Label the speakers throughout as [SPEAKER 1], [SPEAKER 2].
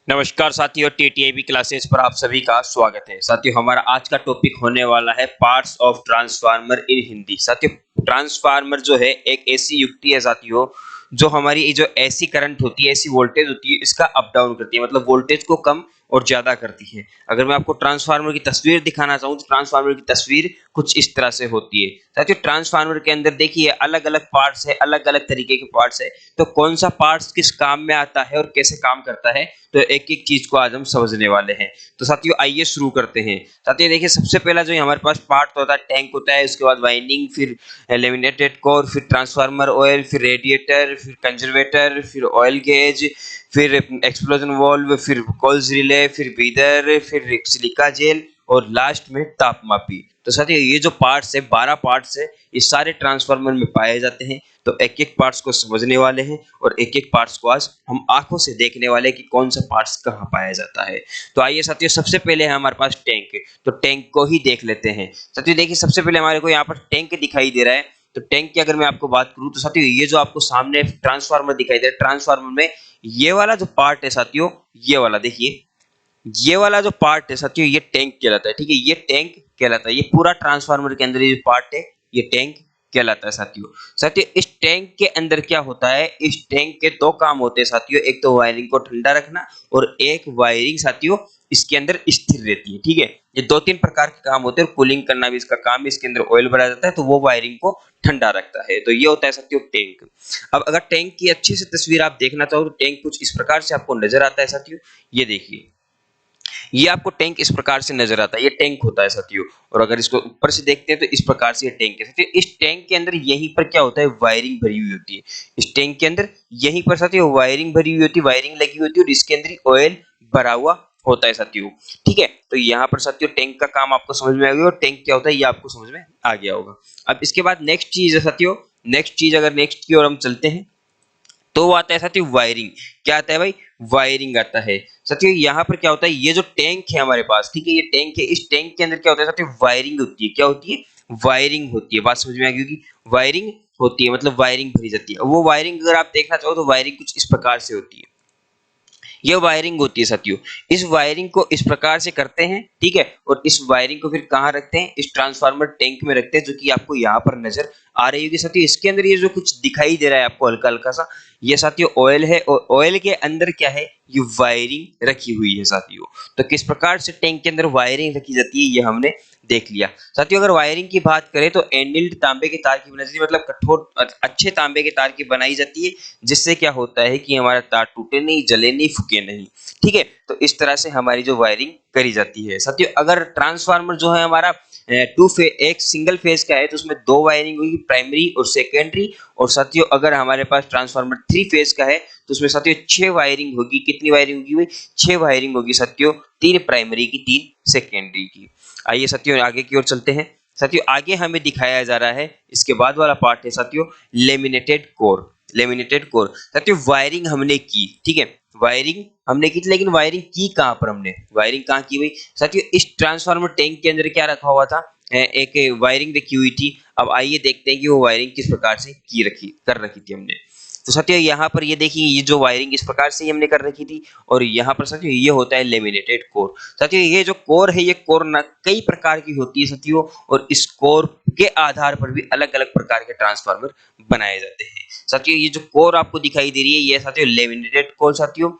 [SPEAKER 1] नमस्कार साथियों, टीटीआईबी क्लासेस पर आप सभी का स्वागत है। साथियों, हमारा आज का टॉपिक होने वाला है पार्ट्स ऑफ ट्रांसफार्मर इन हिंदी। साथियों, ट्रांसफार्मर जो है एक ऐसी युक्ति है साथियों, जो हमारी ये जो ऐसी करंट होती है, ऐसी वोल्टेज होती है, इसका अप डाउन करती है, मतलब वोल्टेज को कम और ज्यादा करती है। अगर मैं आपको ट्रांसफार्मर की तस्वीर दिखाना चाहूँ तो ट्रांसफार्मर की तस्वीर कुछ इस तरह से होती है। साथियों, ट्रांसफार्मर के अंदर देखिए अलग अलग पार्ट्स है, अलग अलग तरीके के पार्ट्स है। तो कौन सा पार्ट्स किस काम में आता है और कैसे काम करता है, तो एक एक चीज को आज हम समझने वाले हैं। तो साथियों आइए शुरू करते हैं। साथियों देखिए, सबसे पहला जो हमारे पास पार्ट होता है टैंक होता है, उसके बाद वाइंडिंग, फिर लेमिनेटेड कोर, फिर ट्रांसफार्मर ऑयल, फिर रेडिएटर, फिर कंजर्वेटर, फिर ऑयल गेज, फिर एक्सप्लोजन वाल्व, फिर कोल्स रिले, फिर बीदर, फिर सिलिका जेल और लास्ट में तापमापी। तो साथियों ये जो पार्ट्स है, 12 पार्ट्स है, ये सारे ट्रांसफार्मर में पाए जाते हैं। तो एक एक पार्ट्स को समझने वाले हैं और एक एक पार्ट्स को आज हम आंखों से देखने वाले हैं कि कौन सा पार्ट्स कहाँ पाया जाता है। तो आइए साथियों, सबसे पहले है हमारे पास टैंक। तो टैंक को ही देख लेते हैं। साथियों देखिए, सबसे पहले हमारे को यहाँ पर टैंक दिखाई दे रहा है। तो टैंक की अगर मैं आपको बात करूं तो साथियों ये जो आपको सामने ट्रांसफार्मर दिखाई दे रहा है, ट्रांसफार्मर में ये वाला जो पार्ट है साथियों, ये वाला देखिए, ये वाला जो पार्ट है साथियों, ये टैंक कहलाता है। ठीक है, ये टैंक कहलाता है। ये पूरा ट्रांसफार्मर के अंदर ये जो पार्ट है, ये टैंक कहलाता है साथियों। साथियों इस टैंक के अंदर क्या होता है, इस टैंक के दो काम होते हैं साथियों। एक तो वायरिंग को ठंडा रखना और एक वायरिंग साथियों इसके अंदर स्थिर रहती है। ठीक है, ये दो तीन प्रकार के काम होते हैं और कूलिंग करना भी इसका काम है। इसके अंदर ऑयल भरा जाता है तो वो वायरिंग को ठंडा रखता है। तो ये होता है साथियों टैंक। अब अगर टैंक की अच्छी से तस्वीर आप देखना चाहो तो टैंक कुछ इस प्रकार से आपको नजर आता है साथियों। ये देखिए, ये आपको टैंक इस प्रकार से नजर आता है, ये टैंक होता है साथियों। और अगर इसको ऊपर से देखते हैं तो इस प्रकार से ये टैंक है साथियों। इस टैंक के अंदर यहीं पर क्या होता है, वायरिंग भरी हुई होती है। इस टैंक के अंदर यहीं पर साथियों वायरिंग भरी हुई होती है, वायरिंग लगी हुई होती है और इसके अंदर ऑयल भरा हुआ होता है साथियों। ठीक है, तो यहाँ पर साथियों टैंक का काम आपको समझ में आ गया और टैंक क्या होता है ये आपको समझ में आ गया होगा। अब इसके बाद नेक्स्ट चीज है साथियों, नेक्स्ट चीज अगर नेक्स्ट की ओर हम चलते हैं तो वो आता है साथियों वायरिंग। क्या आता है भाई, वायरिंग आता है साथियों। यहाँ पर क्या होता है, ये जो टैंक है हमारे पास, ठीक है, ये टैंक है। इस टैंक के अंदर क्या होता है साथियों, वायरिंग होती है। क्या होती है, वायरिंग होती है। बात समझ में आ गई होगी, वायरिंग होती है मतलब वायरिंग भरी जाती है। वो वायरिंग अगर आप देखना चाहो तो वायरिंग कुछ इस प्रकार से होती है। ये वायरिंग होती है साथियों। इस वायरिंग को इस प्रकार से करते हैं, ठीक है, और इस वायरिंग को फिर कहाँ रखते हैं, इस ट्रांसफार्मर टैंक में रखते हैं, जो कि आपको यहाँ पर नजर आ रही होगी साथियों। इसके अंदर ये जो कुछ दिखाई दे रहा है आपको हल्का हल्का सा, ये साथियों ऑयल है और ऑयल के अंदर क्या है, ये वायरिंग रखी हुई है साथियों। तो किस प्रकार से टैंक के अंदर वायरिंग रखी जाती है ये हमने देख लिया साथियों। अगर वायरिंग की बात करें तो एंडिल्ड तांबे के तार की बनाई जाती है, मतलब कठोर अच्छे तांबे के तार की बनाई जाती है, जिससे क्या होता है कि हमारा तार टूटे नहीं, जले नहीं, फूके नहीं। ठीक है, तो इस तरह से हमारी जो वायरिंग करी जाती है साथियों। अगर ट्रांसफार्मर जो है हमारा एक सिंगल फेज का है तो उसमें दो वायरिंग होगी, प्राइमरी और सेकेंडरी। और साथियों अगर हमारे पास ट्रांसफार्मर थ्री फेज का है तो उसमें साथियों 6 वायरिंग होगी। कितनी वायरिंग होगी भाई, 6 वायरिंग होगी साथियों, 3 प्राइमरी की, 3 सेकेंडरी की। आइए साथियों आगे की ओर चलते हैं। साथियों आगे हमें दिखाया जा रहा है, इसके बाद वाला पार्ट है साथियों लेमिनेटेड कोर। लेमिनेटेड कोर साथियों, वायरिंग हमने की, ठीक है, वायरिंग हमने की थी, लेकिन वायरिंग की कहां पर, हमने वायरिंग कहां की भाई साथियों, इस ट्रांसफार्मर टैंक के अंदर क्या रखा हुआ था, एक वायरिंग रखी हुई थी। अब आइए देखते हैं कि वो वायरिंग किस प्रकार से की रखी कर रखी थी हमने। तो साथियों यहाँ पर ये देखिए, ये जो वायरिंग इस प्रकार से हमने कर रखी थी और यहाँ पर साथियों ये होता है लेमिनेटेड कोर। साथियों ये जो कोर है, ये कोर ना कई प्रकार की होती है साथियों, और इस कोर के आधार पर भी अलग अलग प्रकार के ट्रांसफार्मर बनाए जाते हैं साथियों। ये जो कोर आपको दिखाई दे रही है ये साथियों लेमिनेटेड कोर साथियों,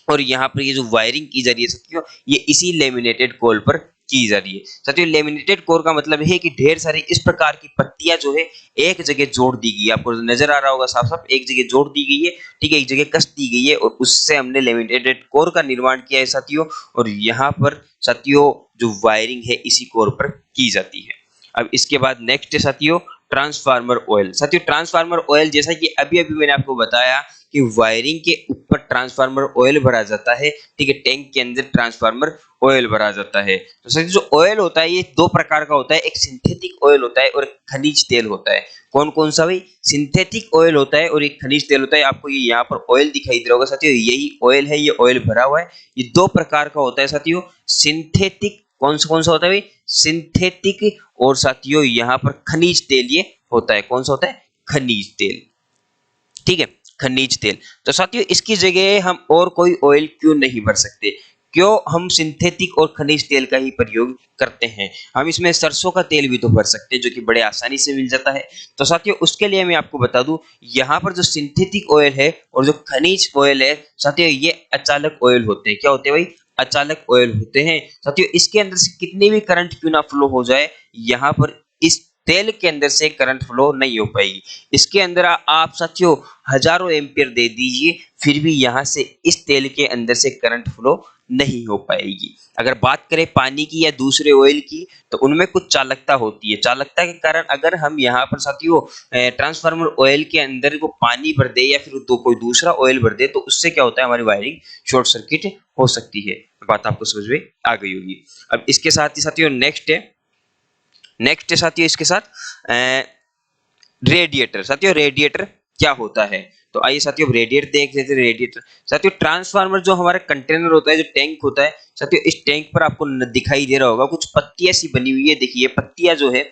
[SPEAKER 1] और यहाँ पर ये जो वायरिंग की जा रही है साथियों, ये इसी लेमिनेटेड कोर पर की जा रही है साथियों। लेमिनेटेड कोर का मतलब है कि ढेर सारी इस प्रकार की पट्टियां जो है एक जगह जोड़ दी गई है। आपको नजर आ रहा होगा साफ साफ, एक जगह जोड़ दी गई है, ठीक है, एक जगह कस दी गई है और उससे हमने लेमिनेटेड कोर का निर्माण किया है साथियों। और यहाँ पर साथियों जो वायरिंग है इसी कोर पर की जाती है। अब इसके बाद नेक्स्ट है साथियों ट्रांसफार्मर ऑयल। साथियों ट्रांसफार्मर ऑयल, जैसा कि अभी अभी मैंने आपको बताया कि वायरिंग के ऊपर ट्रांसफार्मर ऑयल भरा जाता है, ठीक है, टैंक के अंदर ट्रांसफार्मर ऑयल भरा जाता है। तो सर जो ऑयल होता है ये दो प्रकार का होता है, एक सिंथेटिक ऑयल होता है और एक खनिज तेल होता है। कौन कौन सा भाई, सिंथेटिक ऑयल होता है और एक खनिज तेल होता है। आपको ये यहाँ पर ऑयल दिखाई दे रहा होगा साथियों, यही ऑयल है, ये ऑयल भरा हुआ है। ये दो प्रकार का होता है साथियों, सिंथेटिक कौन सा होता है भाई, सिंथेटिक, और साथियों यहाँ पर खनिज तेल ये होता है। कौन सा होता है, खनिज तेल। ठीक है, खनिज तेल। तो साथियों इसकी जगह हम और कोई ऑयल क्यों नहीं भर सकते? क्यों हम सिंथेटिक और खनिज तेल का ही प्रयोग करते हैं? हम इसमें सरसों का तेल भी तो भर सकते हैं जो कि बड़े आसानी से मिल जाता है। तो साथियों उसके लिए मैं आपको बता दूं, यहाँ पर जो सिंथेटिक ऑयल है और जो खनिज ऑयल है साथियों, ये अचालक ऑयल होते हैं। क्या होते हैं भाई? अचालक ऑयल होते हैं। साथियों इसके अंदर से कितनी भी करंट क्यों ना फ्लो हो जाए, यहाँ पर इस तेल के अंदर से करंट फ्लो नहीं हो पाएगी। इसके अंदर आप साथियों हजारों एम्पियर दे दीजिए, फिर भी यहाँ से इस तेल के अंदर से करंट फ्लो नहीं हो पाएगी। अगर बात करें पानी की या दूसरे ऑयल की, तो उनमें कुछ चालकता होती है। चालकता के कारण अगर हम यहाँ पर साथियों ट्रांसफार्मर ऑयल के अंदर को पानी भर दे या फिर कोई दूसरा ऑयल भर दे, तो उससे क्या होता है, हमारी वायरिंग शॉर्ट सर्किट हो सकती है। बात आपको समझ में आ गई होगी। अब इसके साथ ही साथियों नेक्स्ट है साथियों इसके साथ रेडिएटर। साथियों रेडिएटर क्या होता है? तो आइए साथियों रेडिएटर देख लेते हैं। रेडिएटर साथियों ट्रांसफार्मर जो हमारा कंटेनर होता है, जो टैंक होता है साथियों, इस टैंक पर आपको दिखाई दे रहा होगा कुछ पत्तियां सी बनी हुई है। देखिए ये पत्तियां जो है,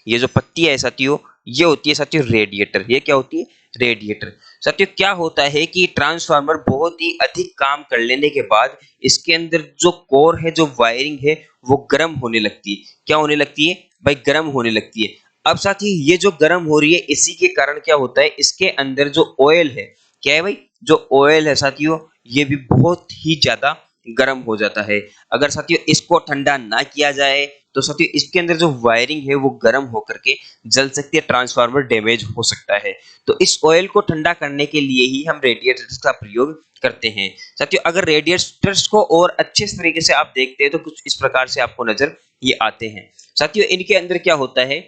[SPEAKER 1] ये जो पत्तियां है साथियों, ये होती है साथियों रेडिएटर। ये क्या होती है? रेडिएटर। साथियों क्या होता है कि ट्रांसफार्मर बहुत ही अधिक काम कर लेने के बाद इसके अंदर जो कोर है, जो वायरिंग है, वो गर्म होने लगती है। क्या होने लगती है भाई? गर्म होने लगती है। अब साथी ये जो गर्म हो रही है, इसी के कारण क्या होता है, इसके अंदर जो ऑयल है, क्या है भाई? जो ऑयल है साथियों, ये भी बहुत ही ज्यादा गर्म हो जाता है। अगर साथियों इसको ठंडा ना किया जाए, तो साथियों इसके अंदर जो वायरिंग है वो गर्म होकर के जल सकती है, ट्रांसफार्मर डैमेज हो सकता है। तो इस ऑयल को ठंडा करने के लिए ही हम रेडिएटर्स का प्रयोग करते हैं। साथियों अगर रेडिएटर्स को और अच्छे तरीके से आप देखते हैं, तो कुछ इस प्रकार से आपको नजर ये आते हैं। साथियों इनके अंदर क्या होता है,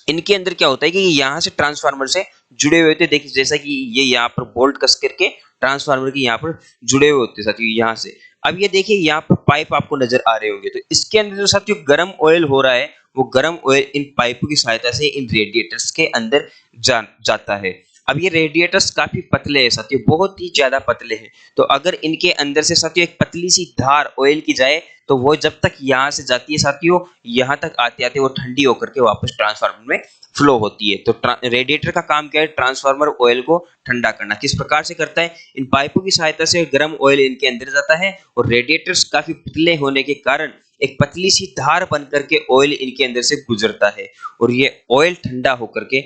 [SPEAKER 1] इनके अंदर क्या होता है कि यहाँ से ट्रांसफार्मर से जुड़े हुए होते, देखिए जैसा कि ये यहाँ पर बोल्ट कस करके ट्रांसफार्मर के यहाँ पर जुड़े हुए होते साथियों यहाँ से। अब ये देखिए यहाँ पर पाइप आपको नजर आ रहे होंगे, तो इसके अंदर जो साथियों गर्म ऑयल हो रहा है, वो गर्म ऑयल इन पाइपों की सहायता से इन रेडिएटर्स के अंदर जाता है। अब ये रेडिएटर्स काफी पतले हैं साथियों, बहुत ही ज्यादा पतले हैं। तो अगर इनके अंदर से साथियों एक पतली सी धार ऑयल की जाए, तो वो जब तक यहाँ से जाती है साथियों, यहाँ तक आते आते वो ठंडी होकर के वापस ट्रांसफार्मर में फ्लो होती है। तो रेडिएटर का काम क्या है? ट्रांसफार्मर ऑयल को ठंडा करना। किस प्रकार से करता है? इन पाइपों की सहायता से गर्म ऑयल इनके अंदर जाता है, और रेडिएटर्स काफी पतले होने के कारण एक पतली सी धार बन करके ऑयल इनके अंदर से गुजरता है, और ये ऑयल ठंडा होकर के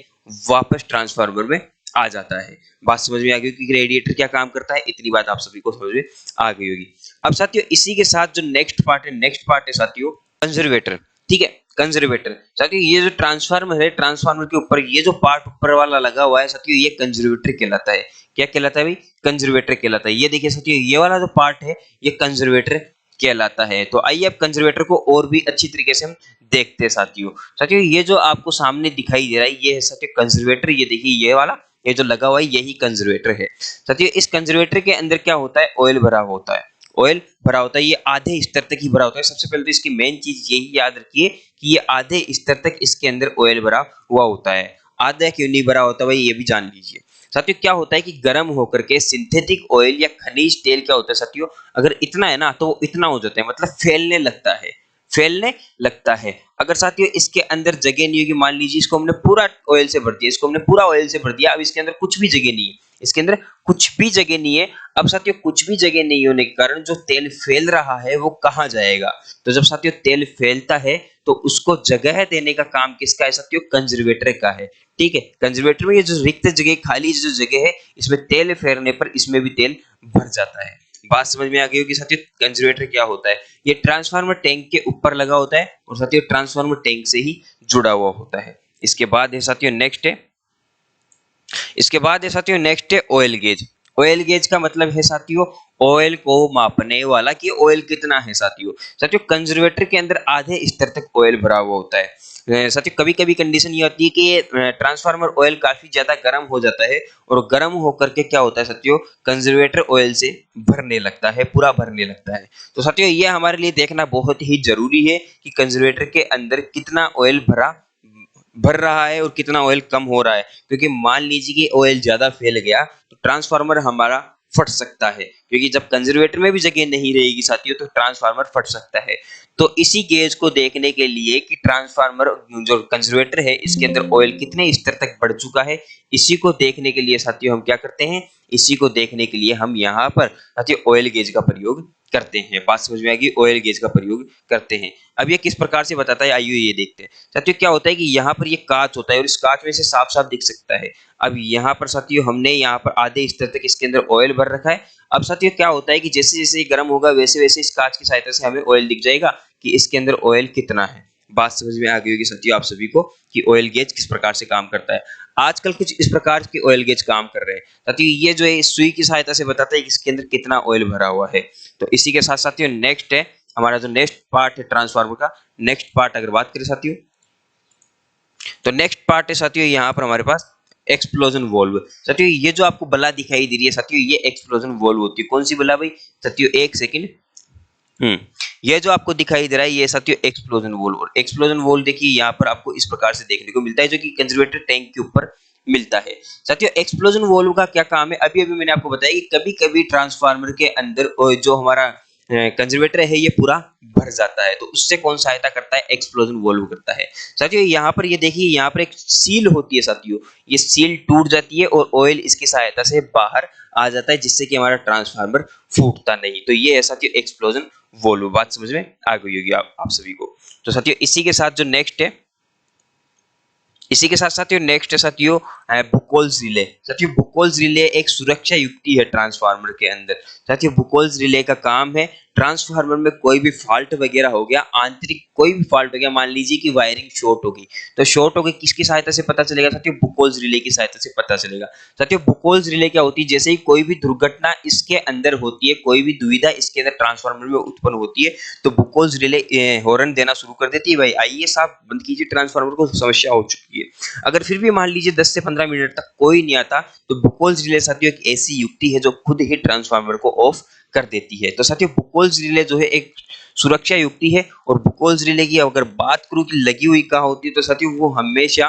[SPEAKER 1] वापस ट्रांसफार्मर में आ जाता है। बात समझ में आ गई कि रेडिएटर क्या काम करता है? इतनी बात आप सभी को समझ में आ गई होगी। अब साथियों इसी के साथ जो नेक्स्ट पार्ट है साथियों कंजर्वेटर। ठीक है, कंजर्वेटर। साथियों ये जो ट्रांसफार्मर है, ट्रांसफार्मर के ऊपर ये जो पार्ट ऊपर वाला लगा हुआ है साथियों, ये कंजर्वेटर कहलाता है। क्या कहलाता है भाई? कंजर्वेटर कहलाता है। ये देखिए साथियों ये वाला जो पार्ट है, ये कंजर्वेटर कहलाता है। तो आइए अब कंजर्वेटर को और भी अच्छी तरीके से हम देखते हैं साथियों। साथियों ये जो आपको सामने दिखाई दे रहा है, ये है साथियों कंजर्वेटर। ये देखिए ये वाला, ये जो लगा हुआ है, यही कंजर्वेटर है। साथियों इस कंजर्वेटर के अंदर क्या होता है? ऑयल भरा होता है। ऑयल भरा होता है, ये आधे स्तर तक ही भरा होता है। सबसे पहले तो इसकी मेन चीज यही याद रखिए कि ये आधे स्तर तक इसके अंदर ऑयल भरा हुआ होता है। आधा क्यों नहीं भरा होता भाई, ये भी जान लीजिए। साथियों क्या होता है कि गर्म होकर के सिंथेटिक ऑयल या खनिज तेल क्या होता है साथियों, अगर इतना है ना, तो वो इतना हो जाता है, मतलब फैलने लगता है, फैलने लगता है। अगर साथियों इसके अंदर जगह नहीं होगी, मान लीजिए इसको हमने पूरा ऑयल से भर दिया, इसको हमने पूरा ऑयल से भर दिया, अब इसके अंदर कुछ भी जगह नहीं है, इसके अंदर कुछ भी जगह नहीं है। अब साथियों कुछ भी जगह नहीं होने के कारण जो तेल फैल रहा है वो कहाँ जाएगा? तो जब साथियों तेल फैलता है, तो उसको जगह देने का काम किसका है साथियों? कंजर्वेटर का है। ठीक है, कंजर्वेटर में ये जो रिक्त जगह, खाली जो जगह है, इसमें तेल फेरने पर इसमें भी तेल भर जाता है। बात समझ में आ गई होगी साथियों। कंजर्वेटर क्या होता है? ये ट्रांसफार्मर टैंक के ऊपर लगा होता है, और साथियों ट्रांसफार्मर टैंक से ही जुड़ा हुआ होता है। इसके बाद है साथियों नेक्स्ट है ऑयल गेज। ऑयल गेज का मतलब है साथियों ऑयल को मापने वाला, कि ऑयल कितना है साथियों। साथियों कंजर्वेटर के अंदर आधे स्तर तक ऑयल भरा हुआ होता है। साथियों कभी कभी कंडीशन ये होती है कि ट्रांसफार्मर ऑयल काफी ज्यादा गर्म हो जाता है, और गर्म होकर के क्या होता है साथियों, कंजर्वेटर ऑयल से भरने लगता है, पूरा भरने लगता है। तो साथियों ये हमारे लिए देखना बहुत ही जरूरी है कि कंजर्वेटर के अंदर कितना ऑयल भर रहा है और कितना ऑयल कम हो रहा है। क्योंकि मान लीजिए कि ऑयल ज्यादा फैल गया, तो ट्रांसफार्मर हमारा फट सकता है, क्योंकि जब कंजर्वेटर में भी जगह नहीं रहेगी साथियों तो ट्रांसफार्मर फट सकता है। तो इसी गेज को देखने के लिए कि ट्रांसफार्मर जो कंजर्वेटर है इसके अंदर ऑयल कितने स्तर तक बढ़ चुका है, इसी को देखने के लिए साथियों हम क्या करते हैं, इसी को देखने के लिए हम यहाँ पर साथियों ऑयल गेज का प्रयोग करते हैं। बात समझ में आ गई, ऑयल गेज का प्रयोग करते हैं। अब ये किस प्रकार से बताता है, आइए ये देखते हैं। साथियों क्या होता है कि यहाँ पर ये कांच होता है और इस कांच में से साफ साफ दिख सकता है। अब यहाँ पर साथियों हमने यहाँ पर आधे स्तर तक इसके अंदर ऑयल भर रखा है। अब साथियों क्या होता है कि जैसे जैसे ये गर्म होगा वैसे वैसे इस कांच की सहायता से हमें ऑयल दिख जाएगा कि इसके अंदर ऑयल कितना है। बात समझ में आ गई होगी साथियों आप सभी को कि ऑयल गेज किस प्रकार से काम करता है। आजकल कुछ इस प्रकार के ऑयल गेज काम कर रहे हैं साथियों। ये जो है सुई की सहायता से बताता है कि इसके अंदर कितना ऑयल भरा हुआ है। तो इसी के साथ साथियों नेक्स्ट है हमारा जो नेक्स्ट पार्ट है ट्रांसफार्मर का, नेक्स्ट पार्ट अगर बात करें साथियों तो नेक्स्ट पार्ट है साथियों यहाँ पर हमारे पास एक्सप्लोजन वॉल्व। साथियों ये जो आपको बला दिखाई दे रही है साथियों ये एक्सप्लोजन वॉल्व होती है। कौन सी बला भाई साथियों, एक सेकंड। ये जो आपको दिखाई दे रहा है ये साथियों एक्सप्लोजन वॉल्व। और एक्सप्लोजन वॉल्व देखिए यहाँ पर आपको इस प्रकार से देखने को मिलता है जो कि कंजर्वेटर टैंक के ऊपर मिलता है। साथियों एक्सप्लोजन वॉल्व का क्या काम है, अभी अभी मैंने आपको बताया कि कभी कभी ट्रांसफार्मर के अंदर जो हमारा कंजर्वेटर है ये पूरा भर जाता है तो उससे कौन सहायता करता है, एक्सप्लोजन वॉल्व करता है। साथियों यहाँ पर ये देखिए यहाँ पर एक सील होती है साथियों, ये सील टूट जाती है और ऑयल इसकी सहायता से बाहर आ जाता है जिससे कि हमारा ट्रांसफार्मर फूटता नहीं। तो ये है साथियों एक्सप्लोजन वॉल्व। बात समझ में आ गई होगी आप सभी को। तो साथियों इसी के साथ जो नेक्स्ट है, इसी के साथ साथियों नेक्स्ट है साथियों बुकोल्स रिले। साथियों बुकोल्स रिले एक सुरक्षा युक्ति है ट्रांसफार्मर के अंदर। साथियों बुकोल्स रिले का काम है ट्रांसफार्मर में कोई भी फॉल्ट वगैरह हो गया, आंतरिक कोई भी फॉल्ट हो गया, मान लीजिए कि वायरिंग शॉर्ट होगी तो शॉर्ट हो गई किसकी सहायता से पता चलेगा साथियों, बुकोल्स रिले की सहायता से पता चलेगा। साथियों बुकोल्स रिले क्या होती है, जैसे ही कोई भी दुर्घटना इसके अंदर होती है, कोई भी दुविधा इसके अंदर ट्रांसफार्मर में उत्पन्न होती है तो बुकोल्स रिले हॉर्न देना शुरू कर देती है, भाई आइए साहब बंद कीजिए ट्रांसफार्मर को, समस्या हो चुकी है। अगर फिर भी मान लीजिए 10 से 15 मिनट तक कोई नहीं आता तो बुकोल्स रिले साथियों एक ऐसी युक्ति है जो खुद ही ट्रांसफार्मर को ऑफ कर देती है। तो साथियों बुकोल्स रिले जो है एक सुरक्षा युक्ति है। और बुकोल्स रिले की अगर बात करूं कि लगी हुई कहां होती है तो साथियों वो हमेशा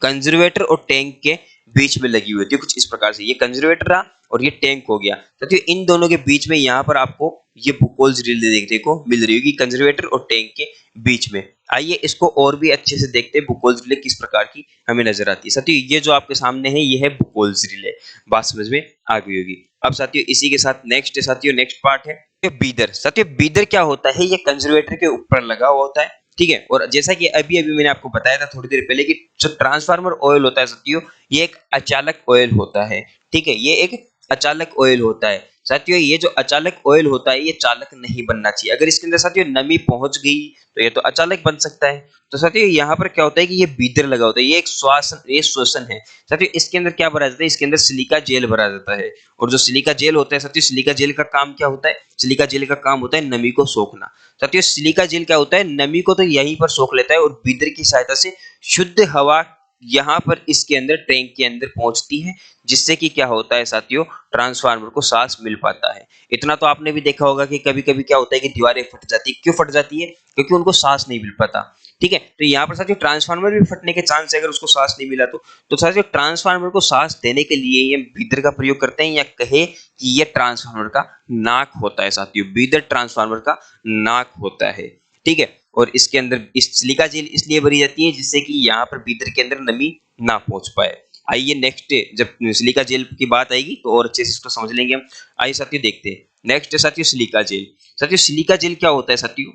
[SPEAKER 1] कंजर्वेटर और टैंक के बीच में लगी हुई होती है। कुछ इस प्रकार से ये कंजर्वेटर रहा और ये टैंक हो गया साथियों, इन दोनों के बीच में यहाँ पर आपको ये बुकोल्स रिले देखने को मिल रही होगी कंजर्वेटर और टैंक के बीच में। आइए इसको और भी अच्छे से देखते हैं बुकोल्स रिले किस प्रकार की हमें नजर आती है। साथियों ये जो आपके सामने है ये है बुकोल्स रिले। बात समझ में आ गई होगी। अब साथियों इसी के साथ नेक्स्ट है साथियों नेक्स्ट पार्ट है बीदर। साथियों बीदर क्या होता है, ये कंजर्वेटर के ऊपर लगा हुआ होता है, ठीक है। और जैसा कि अभी अभी मैंने आपको बताया था थोड़ी देर पहले कि जो ट्रांसफार्मर ऑयल होता है साथियों ये एक अचालक ऑयल होता है, ठीक है, ये एक अचालक ऑयल होता है। साथियों ये जो अचालक ऑयल होता है ये चालक नहीं बनना चाहिए। अगर इसके अंदर साथियों नमी पहुंच गई तो ये तो अचालक बन सकता है। तो साथियों यहाँ पर क्या होता है कि ये बीदर लगा होता है, ये एक श्वसन है। साथियों इसके अंदर क्या भरा जाता है, इसके अंदर सिलिका जेल भरा जाता है। और जो सिलिका जेल होता है साथियों, सिलिका जेल का काम क्या होता है, सिलिका जेल का काम होता है नमी को सोखना। साथियों सिलिका जेल क्या होता है, नमी को तो यहीं पर सोख लेता है और बीदर की सहायता से शुद्ध हवा यहाँ पर इसके अंदर टैंक के अंदर पहुंचती है जिससे कि क्या होता है साथियों ट्रांसफार्मर को सांस मिल पाता है। इतना तो आपने भी देखा होगा कि कभी कभी क्या होता है कि दीवारें फट जाती है, क्यों फट जाती है, क्योंकि उनको सांस नहीं मिल पाता, ठीक है। तो यहाँ पर साथियों ट्रांसफार्मर भी फटने के चांस है अगर उसको सांस नहीं मिला तो साथियों ट्रांसफार्मर को सांस देने के लिए ये बीदर का प्रयोग करते हैं, या कहे कि ये ट्रांसफार्मर का नाक होता है साथियों, बीदर ट्रांसफार्मर का नाक होता है, ठीक है। और इसके अंदर इस सिलिका जेल इसलिए भरी जाती है जिससे कि यहाँ पर बीदर के अंदर नमी ना पहुंच पाए। आइए नेक्स्ट जब सिलिका जेल की बात आएगी तो और अच्छे से इसको समझ लेंगे हम। आइए साथियों देखते हैं नेक्स्ट है साथियों सिलिका जेल। साथियों सिलिका जेल क्या होता है साथियों,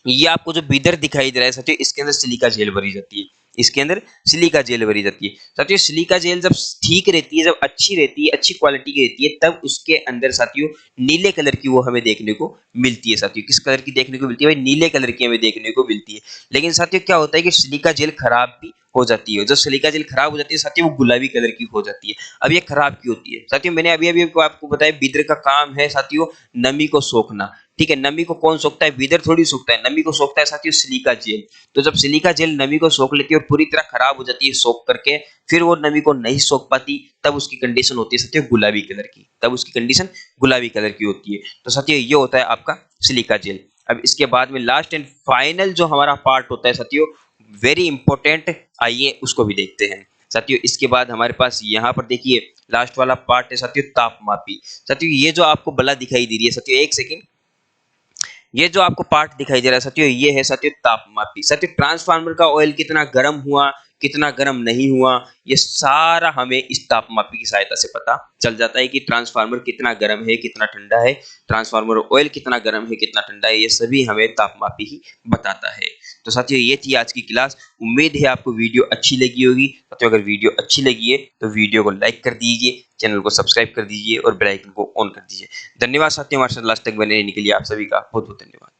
[SPEAKER 1] ये आपको जो बीदर दिखाई दे रहा है साथियों इसके अंदर सिलिका जेल भरी जाती है, इसके अंदर सिलिका जेल भरी जाती है। साथियों सिलिका जेल जब ठीक रहती है, जब अच्छी रहती है, अच्छी क्वालिटी की रहती है, तब उसके अंदर साथियों नीले कलर की वो हमें देखने को मिलती है। साथियों किस कलर की देखने को मिलती है, भाई नीले कलर की हमें देखने को मिलती है। लेकिन साथियों क्या होता है कि सिलिका जेल खराब भी हो जाती है, जब सिलिका जेल खराब हो जाती है साथियों वो गुलाबी कलर की हो जाती है। अब ये खराब क्यों होती है साथियों, मैंने अभी अभी आपको बताया बीदर का काम है साथियों नमी को सोखना, ठीक है। नमी को कौन सोखता है, बीदर थोड़ी सोखता है, नमी को सोखता है साथियों सिलिका जेल। तो जब सिलिका जेल नमी को सोख लेती है और पूरी तरह खराब हो जाती है सोख करके, फिर वो नमी को नहीं सोख पाती, तब उसकी कंडीशन होती है साथियों गुलाबी कलर की, तब उसकी कंडीशन गुलाबी कलर की होती है। तो साथियों ये होता है आपका सिलिका जेल। अब इसके बाद में लास्ट एंड फाइनल जो हमारा पार्ट होता है साथियों वेरी इंपॉर्टेंट, आइए उसको भी देखते हैं। साथियों इसके बाद हमारे पास यहाँ पर देखिए लास्ट वाला पार्ट है साथियों तापमापी। साथियों ये जो आपको बला दिखाई दे रही है साथियों, एक सेकंड, ये जो आपको पार्ट दिखाई दे रहा है साथियों ये है साथियों तापमापी। साथियों ट्रांसफार्मर का ऑयल कितना गर्म हुआ, कितना गर्म नहीं हुआ, ये सारा हमें इस तापमापी की सहायता से पता चल जाता है कि ट्रांसफार्मर कितना गर्म है कितना ठंडा है, ट्रांसफार्मर ऑयल कितना गर्म है कितना ठंडा है, ये सभी हमें तापमापी ही बताता है। तो साथियों ये थी आज की क्लास। उम्मीद है आपको वीडियो अच्छी लगी होगी। साथियों अगर वीडियो अच्छी लगी है तो वीडियो को लाइक कर दीजिए, चैनल को सब्सक्राइब कर दीजिए और बेल आइकन को ऑन कर दीजिए। धन्यवाद साथियों, हमारे साथ लास्ट तक बने रहने के लिए आप सभी का बहुत बहुत धन्यवाद।